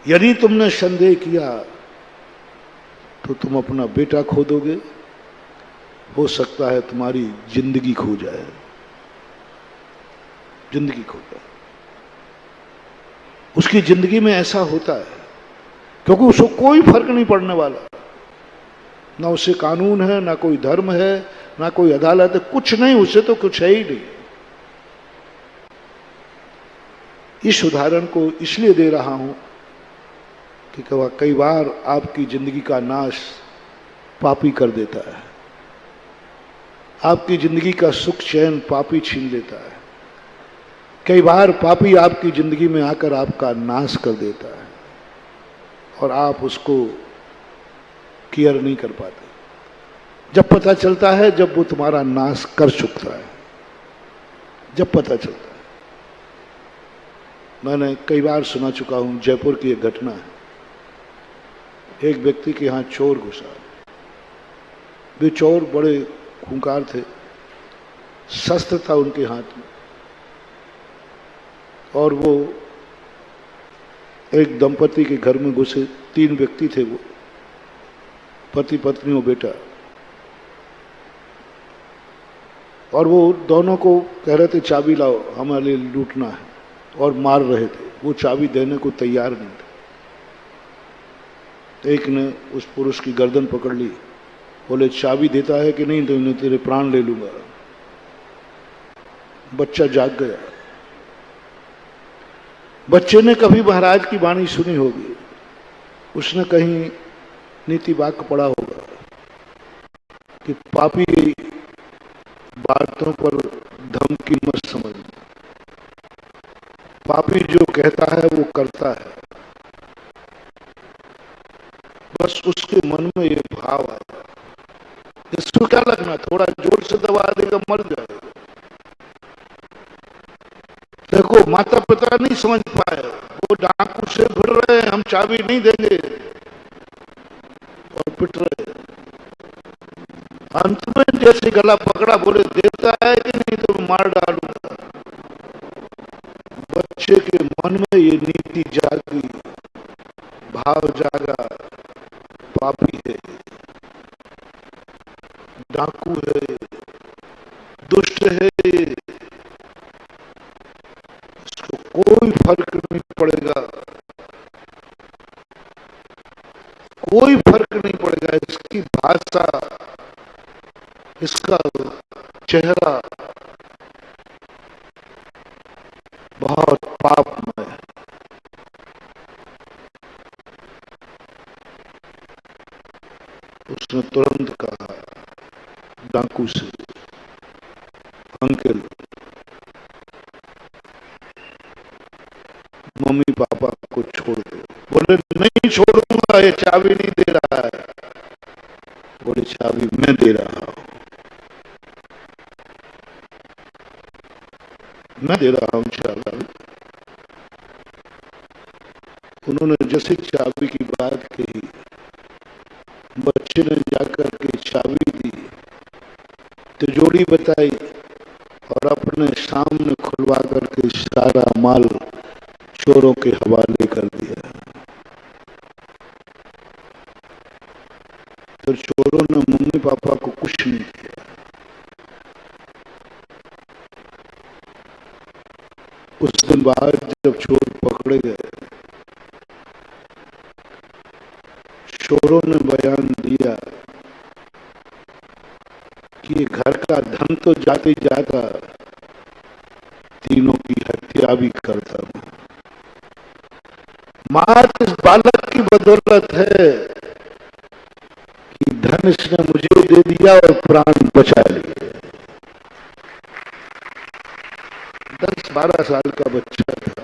यदि तुमने संदेह किया तो तुम अपना बेटा खो दोगे, हो सकता है तुम्हारी जिंदगी खो जाए, जिंदगी खो जाए। उसकी जिंदगी में ऐसा होता है क्योंकि उसको कोई फर्क नहीं पड़ने वाला, ना उसे कानून है, ना कोई धर्म है, ना कोई अदालत है, कुछ नहीं, उसे तो कुछ है ही नहीं। इस उदाहरण को इसलिए दे रहा हूं कि कई बार आपकी जिंदगी का नाश पापी कर देता है, आपकी जिंदगी का सुख चैन पापी छीन लेता है। कई बार पापी आपकी जिंदगी में आकर आपका नाश कर देता है और आप उसको केयर नहीं कर पाते। जब पता चलता है, जब वो तुम्हारा नाश कर चुका है, जब पता चलता है। मैंने कई बार सुना चुका हूं, जयपुर की एक घटना है। एक व्यक्ति के यहां चोर घुसा। वे चोर बड़े खूंखार थे, शस्त्र था उनके हाथ में, और वो एक दंपति के घर में घुसे। 3 व्यक्ति थे, वो पति पत्नी और बेटा, और वो दोनों को कह रहे थे चाबी लाओ, हमारे लिए लूटना है, और मार रहे थे। वो चाबी देने को तैयार नहीं थे। एक ने उस पुरुष की गर्दन पकड़ ली, बोले चाबी देता है कि नहीं तो मैं तेरे प्राण ले लूंगा। बच्चा जाग गया। बच्चे ने कभी महाराज की वाणी सुनी होगी, उसने कहीं नीति वाक्य पढ़ा होगा कि पापी की बातों पर धमकी मत समझना, पापी जो कहता है वो करता है। बस उसके मन में ये भाव आया, इसको क्या लगना, थोड़ा जोर से दबा देगा मर जाएगा। देखो माता पिता नहीं समझ पाए, वो डाकू से भिड़ रहे हैं, हम चाबी नहीं देंगे, और पिट रहे। अंत में जैसे गला पकड़ा, बोले देता है कि नहीं तो मार डालूंगा। बच्चे के मन में ये नीति जागी, भाव जागा, पापी है, डाकू है, दुष्ट है, इसको कोई फर्क नहीं पड़ेगा, कोई फर्क नहीं पड़ेगा। इसकी भाषा, इसका चेहरा बहुत पापमय है। उसने तुरंत कहा डाकू से, अंकल मम्मी पापा को छोड़ दो। बोले नहीं छोड़ूंगा, ये चाबी नहीं दे रहा है। बोले चाबी मैं दे रहा हूं, मैं दे रहा हूं चाबी। उन्होंने जैसे चाबी की बात कही, बच्चे ने जाकर के चाबी दी, तिजोरी बताई और अपने सामने खुलवा करके सारा माल चोरों के हवाले कर दिया। तो चोरों ने मम्मी पापा को कुछ नहीं किया। उस दिन बाद जब चोर पकड़े गए, चोरों ने बयान दिया कि ये घर का धन तो जाते जाता, तीनों की हत्या भी करता हूं। मात्र इस बालक की बदौलत है कि धन इसने मुझे दे दिया और प्राण बचा लिए। 10-12 साल का बच्चा था,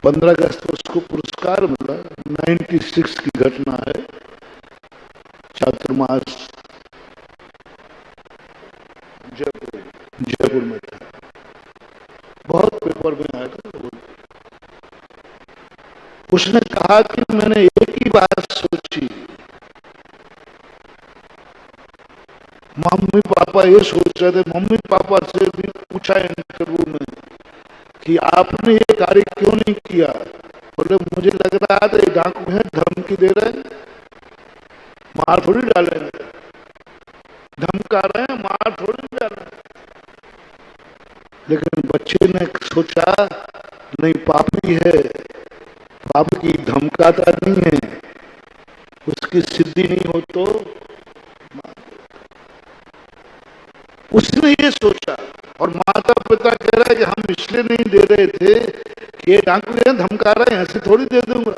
15 अगस्त को उसको पुरस्कार मिला। 96 की घटना है, चातुर्मास जयपुर में था, बहुत पेपर में आया था। उसने कहा कि मैंने एक ही बात सोची, मम्मी पापा ये सोच रहे थे, मम्मी पापा से भी पूछा इंटरव्यू में कि आपने ये कार्य क्यों नहीं किया। बोले मुझे लग रहा था ये डाकू है, धमकी दे रहे हैं, मार थोड़ी डालेंगे, धमका रहे हैं, मार थोड़ी डालेंगे। लेकिन बच्चे ने सोचा नहीं, पापी है, पाप की धमकाता नहीं है, उसकी सिद्धि नहीं हो तो उसने ये सोचा। और माता पिता कह रहा है कि हम इसलिए नहीं दे रहे थे कि ये डाकू है, धमका रहे हैं, ऐसे थोड़ी दे दूंगा।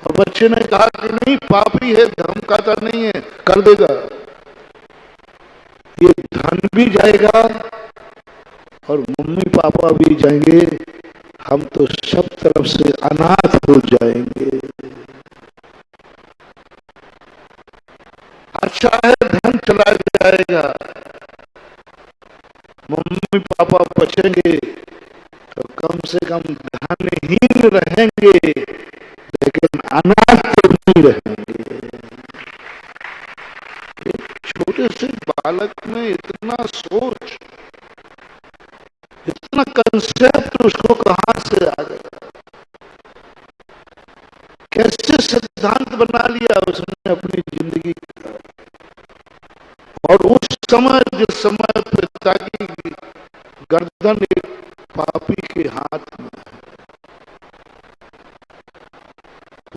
और बच्चे ने कहा कि नहीं, पापी है, धमकाता नहीं है, कर देगा, ये धन भी जाएगा और मम्मी पापा भी जाएंगे, हम तो सब तरफ से अनाथ हो जाएंगे। अच्छा है धन चला जाएगा, मम्मी पापा बचेंगे तो कम से कम धनहीन रहेंगे, लेकिन अनाथ तो नहीं रहेंगे। एक छोटे से बालक में इतना सोच, इतना कंसेप्ट उसको कहां से आ गया, कैसे सिद्धांत बना लिया उसने अपनी जिंदगी का। और उस समय, जिस समय पिता की गर्दन एक पापी के हाथ में,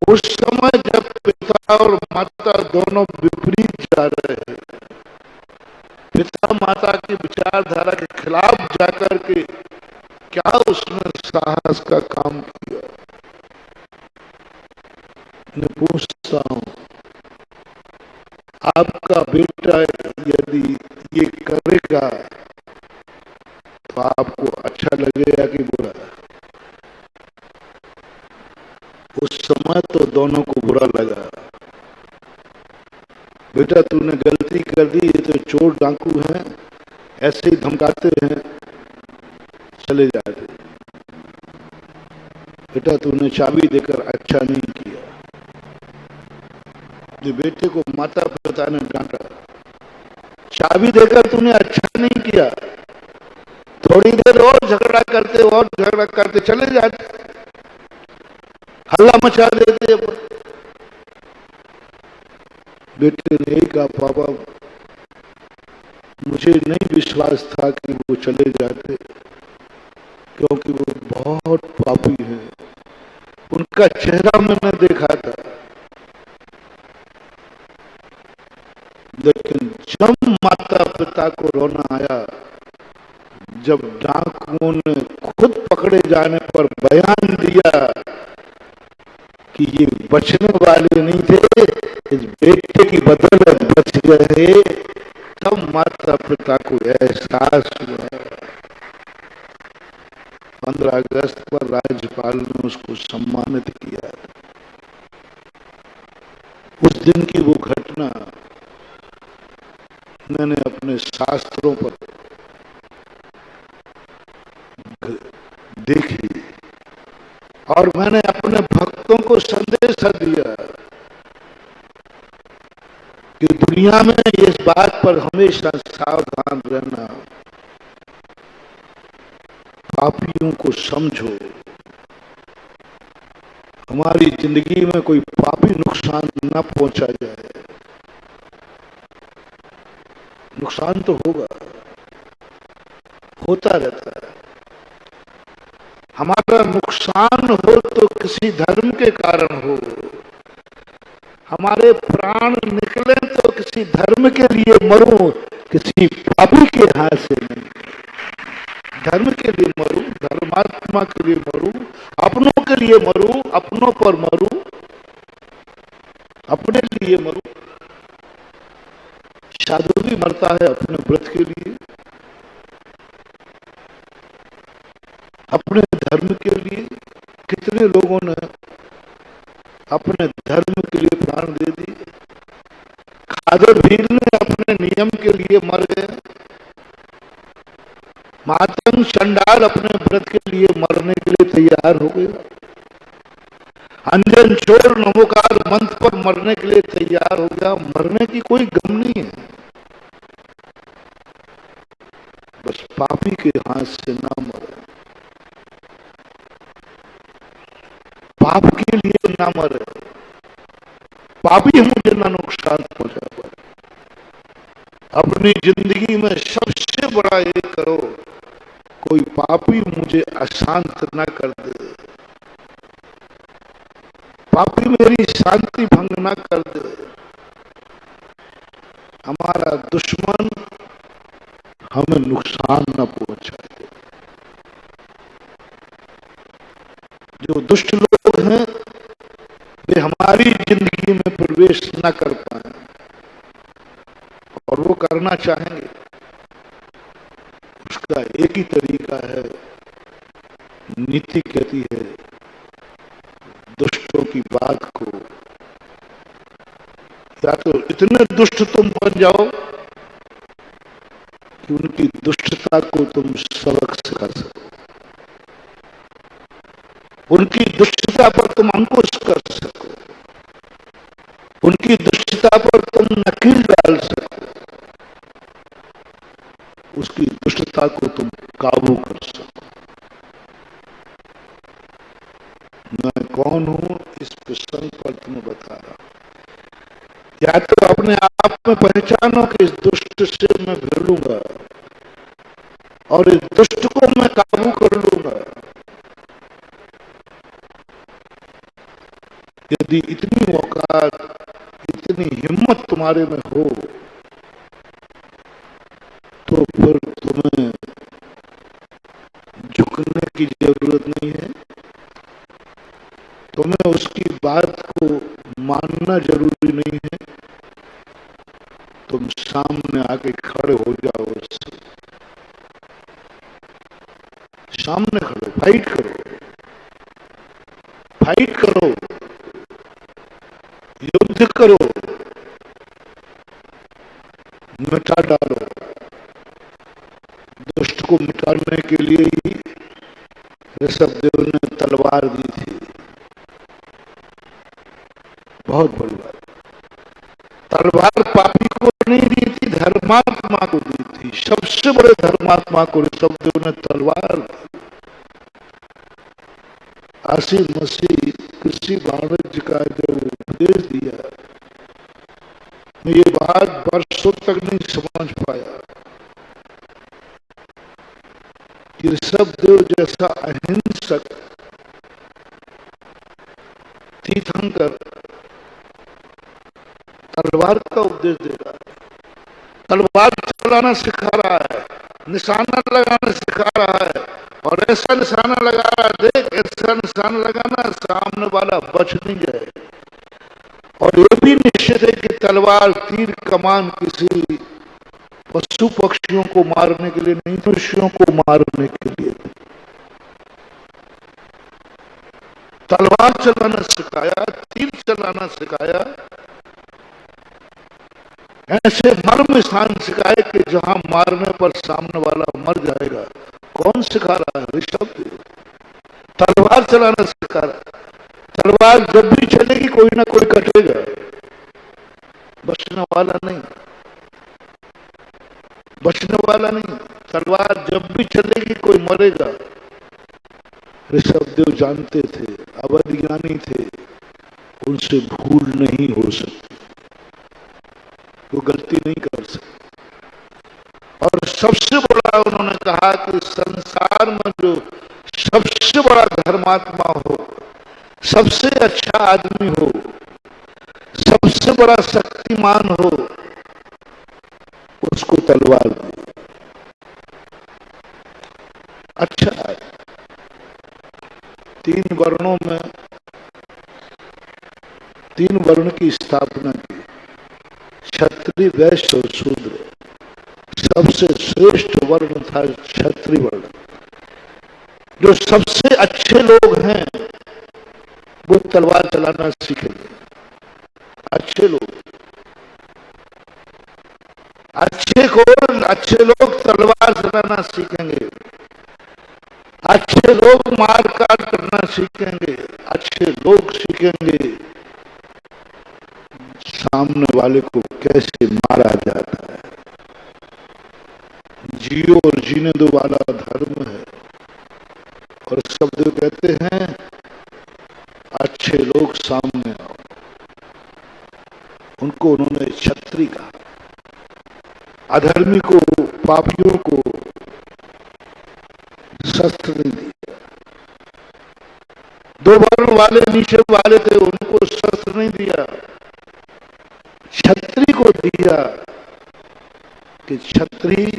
उस समय जब पिता और माता दोनों विपरीत जा रहे हैं, पिता माता की विचारधारा के खिलाफ जाकर के क्या उसने साहस का काम किया। मैं पूछता हूं, आपका बेटा यदि ये करेगा तो आपको अच्छा लगेगा कि बुरा? उस समय तो दोनों को बुरा लगा, बेटा तूने गलती कर दी, ये तो चोर डाकू हैं, ऐसे ही धमकाते हैं, चले जाते। बेटा तूने चाबी देकर अच्छा नहीं किया। ये बेटे को माता पिता ने डांटा, चाबी देकर तूने अच्छा नहीं किया। थोड़ी देर और झगड़ा करते चले जाते, हल्ला मचा देते। बेटे ने कहा पापा मुझे नहीं विश्वास था कि वो चले जाते, क्योंकि वो बहुत पापी है, उनका चेहरा मैंने देखा था। लेकिन जब माता पिता को रोना आया, जब डाकुओं ने खुद पकड़े जाने पर बयान दिया कि ये बचने वाले नहीं थे, इस बेटे की बदौलत बच गए, तब माता पिता को एहसास हुआ। 15 अगस्त पर राज्यपाल ने उसको सम्मानित किया। उस दिन की वो घटना मैंने अपने शास्त्रों पर देखी और मैंने अपने भक्तों को संदेश दिया कि दुनिया में इस बात पर हमेशा सावधान रहना, पापियों को समझो, हमारी जिंदगी में कोई पापी नुकसान न पहुंचा जाए। नुकसान तो होगा, होता रहता है। हमारा नुकसान हो तो किसी धर्म के कारण हो, हमारे प्राण निकले तो किसी धर्म के लिए मरूं, किसी पापी के हाथ से नहीं। धर्म के लिए मरूं, धर्मात्मा के लिए मरूं, अपनों के लिए मरूं, अपनों पर मरूं, अपने लिए मरूं। साधु भी मरता है अपने व्रत के लिए, अपने धर्म के लिए। कितने लोगों ने अपने धर्म के लिए प्राण दे दिए। खादर भील ने अपने नियम के लिए मर गए। मातंग चंडाल अपने व्रत के लिए मरने के लिए तैयार हो गया। अंजन चोर नमोकार मंत्र पर मरने के लिए तैयार हो गया। मरने की कोई गम नहीं है, बस पापी के हाथ से ना मरे, पाप के लिए ना मरे, पापी मुझे ना नुकसान पहुंचा पाए। अपनी जिंदगी में सबसे बड़ा ये करो, कोई पापी मुझे अशांत ना कर दे, पापी मेरी शांति भंग ना कर दे। हमारा दुश्मन हमें नुकसान न पहुंचाए। जो दुष्ट लोग हैं वे हमारी जिंदगी में प्रवेश न कर पाए, और वो करना चाहेंगे। उसका एक ही तरीका है, नीति कहती है दुष्टों की बात को, या तो इतने दुष्ट तुम बन जाओ कि उनकी दुष्टता को तुम सबक सिखा सको, उनकी दुष्टता पर तुम अंकुश कर सको, उनकी दुष्टता पर तुम नकील डाल सको, उसकी दुष्टता को तुम काबू कर सको। मैं कौन हूं इस प्रसंग पर तुम्हें बता रहा हूं। या तो अपने आप में पहचानो कि इस दुष्ट से मैं भिड़ लूंगा और इस दुष्ट को मैं काबू कर लूंगा। यदि इतनी औकात, इतनी हिम्मत तुम्हारे में हो तो फिर तुम्हें झुकने की जरूरत नहीं है, तुम्हें उसकी बात को मानना जरूरी नहीं है। तुम सामने आके खड़े हो जाओ, उससे सामने खड़ो, फाइट करो, फाइट करो, युद्ध करो, मिटा डालो। दुष्ट को मिटाने के लिए ही ऋषभदेव ने तलवार दी थी। बहुत बड़ी बात। तलवार पापी को नहीं दी थी, धर्मात्मा को दी थी। सबसे बड़े धर्मात्मा को ऋषभदेव ने तलवार दी। आसी मसीह कृषि वाणिज्य का जो उपदेश दिया, मैं ये बात वर्षों तक नहीं समझ पाया कि ऋषभदेव जैसा अहिंसक तीर्थंकर तलवार का उपदेश दे रहा है, तलवार चलाना सिखा रहा है, निशाना लगाना सिखा रहा है, और ऐसा निशाना लगा रहा है, देख ऐसा निशाना लगाना सामने वाला बच नहीं जाए। और ये भी निश्चित है कि तलवार तीर कमान किसी पशु पक्षियों को मारने के लिए नहीं, मनुष्यों को मारने के लिए। तलवार चलाना सिखाया, तीर चलाना सिखाया, ऐसे मर्म स्थान सिखाए कि जहां मारने पर सामने वाला मर जाएगा। कौन सिखा रहा है? ऋषभदेव। तलवार चलाना सिखा रहा है। तलवार जब भी चलेगी कोई ना कोई कटेगा, बचने वाला नहीं, बचने वाला नहीं। तलवार जब भी चलेगी कोई मरेगा। ऋषभदेव जानते थे, अवध ज्ञानी थे, उनसे भूल नहीं हो सकती, वो गलती नहीं कर सकते। और सबसे बड़ा उन्होंने कहा कि संसार में जो सबसे बड़ा धर्मात्मा हो, सबसे अच्छा आदमी हो, सबसे बड़ा शक्तिमान हो, उसको तलवार दी। अच्छा है, 3 वर्णों में 3 वर्ण की स्थापना की, क्षत्रिय, वैश्य और शूद्र। सबसे श्रेष्ठ वर्ण था क्षत्रिय वर्ण। जो सबसे अच्छे लोग हैं वो तलवार चलाना सीखेंगे। अच्छे लोग, अच्छे लोग तलवार चलाना सीखेंगे, अच्छे लोग मार काट करना सीखेंगे, अच्छे लोग सीखेंगे सामने वाले को कैसे मारा जाता है। जियो और जीने दो वाला धर्म है। और शब्द कहते हैं अच्छे लोग सामने आओ। उनको उन्होंने क्षत्रिय कहा, अधर्मी को, पापियों को शस्त्र नहीं दिया। दो वर्ण वाले नीचे वाले थे, उनको शस्त्र नहीं दिया, क्षत्रिय को दिया कि क्षत्रिय।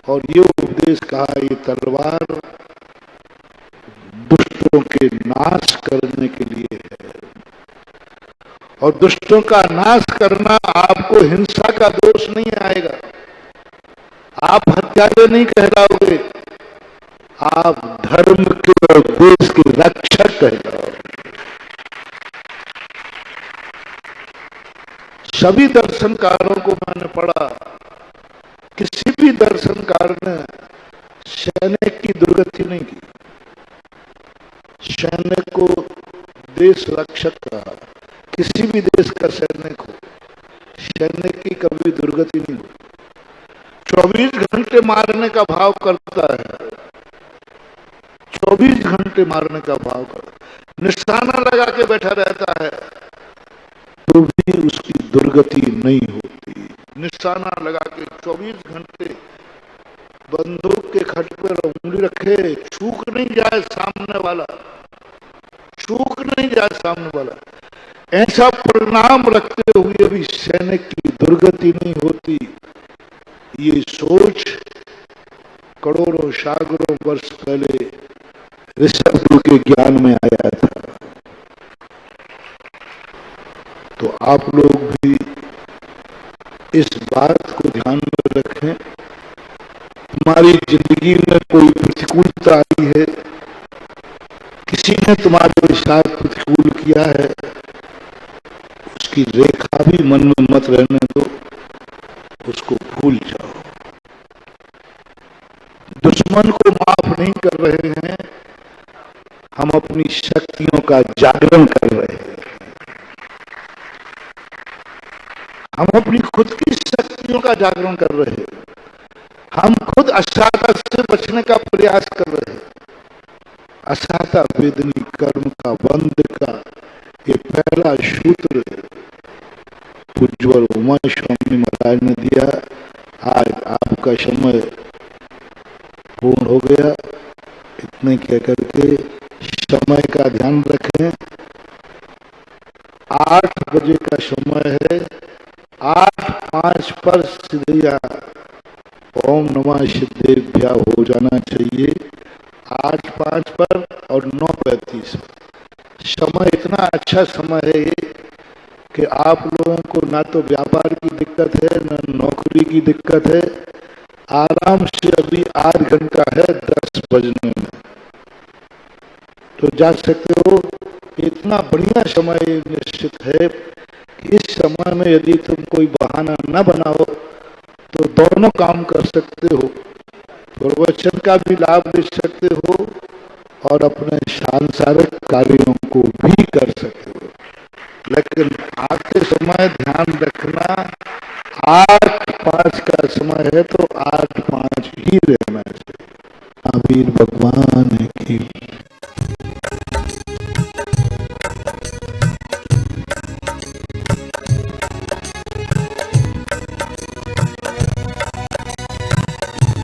और ये उपदेश कहा, ये तलवार दुष्टों के नाश करने के लिए है। और दुष्टों का नाश करना, आपको हिंसा का दोष नहीं आएगा, आप हत्यारे नहीं कहलाओगे, आप धर्म के और देश के रक्षक कहलाओगे। सभी दर्शनकारों को मैंने पढ़ा, किसी भी दर्शनकार ने सैनिक की दुर्गति नहीं की। सैनिक को देश रक्षक कहा। किसी भी देश का सैनिक हो, सैनिक की कभी दुर्गति नहीं हो। 24 घंटे मारने का भाव करता है, 24 घंटे मारने का भाव करता, निशाना लगा के बैठा रहता है तो भी उसकी दुर्गति नहीं होती। निशाना लगा के 24 घंटे बंदूक के खट पर उंगली रखे, चूक नहीं जाए सामने वाला, चूक नहीं जाए सामने वाला। ऐसा परिणाम रखते हुए भी सैनिक की दुर्गति नहीं होती। ये सोच करोड़ों सागरों वर्ष पहले ऋषभ के ज्ञान में आया था। तो आप लोग भी इस बात को ध्यान में रखें। हमारी जिंदगी में कोई प्रतिकूलता आई है, किसी ने तुम्हारे साथ प्रतिकूल किया है, उसकी रेखा भी मन में मत रहने दो, उसको भूल जाओ। दुश्मन को माफ नहीं कर रहे हैं, हम अपनी शक्तियों का जागरण कर रहे हैं। हम अपनी खुद की शक्तियों का जागरण कर रहे हैं। हम खुद अशाता से बचने का प्रयास कर रहे हैं। अशाता वेदनी कर्म का बंध का ये पहला सूत्र उज्ज्वल उमा स्वामी महाराज ने दिया। आज आपका समय पूर्ण हो गया। इतने कह करके समय का ध्यान रखें। 8 बजे का समय है। 8:05 पर सिद्धिया ओम नमः सिद्धेभ्या हो जाना चाहिए। 8:05 पर और 9:35 समय इतना अच्छा समय है ये कि आप लोगों को ना तो व्यापार की दिक्कत है, ना नौकरी की दिक्कत है। आराम से अभी 8 घंटा है 10 बजने में, तो जा सकते हो। इतना बढ़िया समय निश्चित है कि इस समय में यदि तुम कोई बहाना न बनाओ तो दोनों काम कर सकते हो। प्रवचन का भी लाभ ले सकते हो और अपने सांसारिक कार्यों को भी कर सकते हो। लेकिन आते समय ध्यान रखना, 8:05 का समय है तो 8:05 ही रहना चाहिए। आमिर भगवान की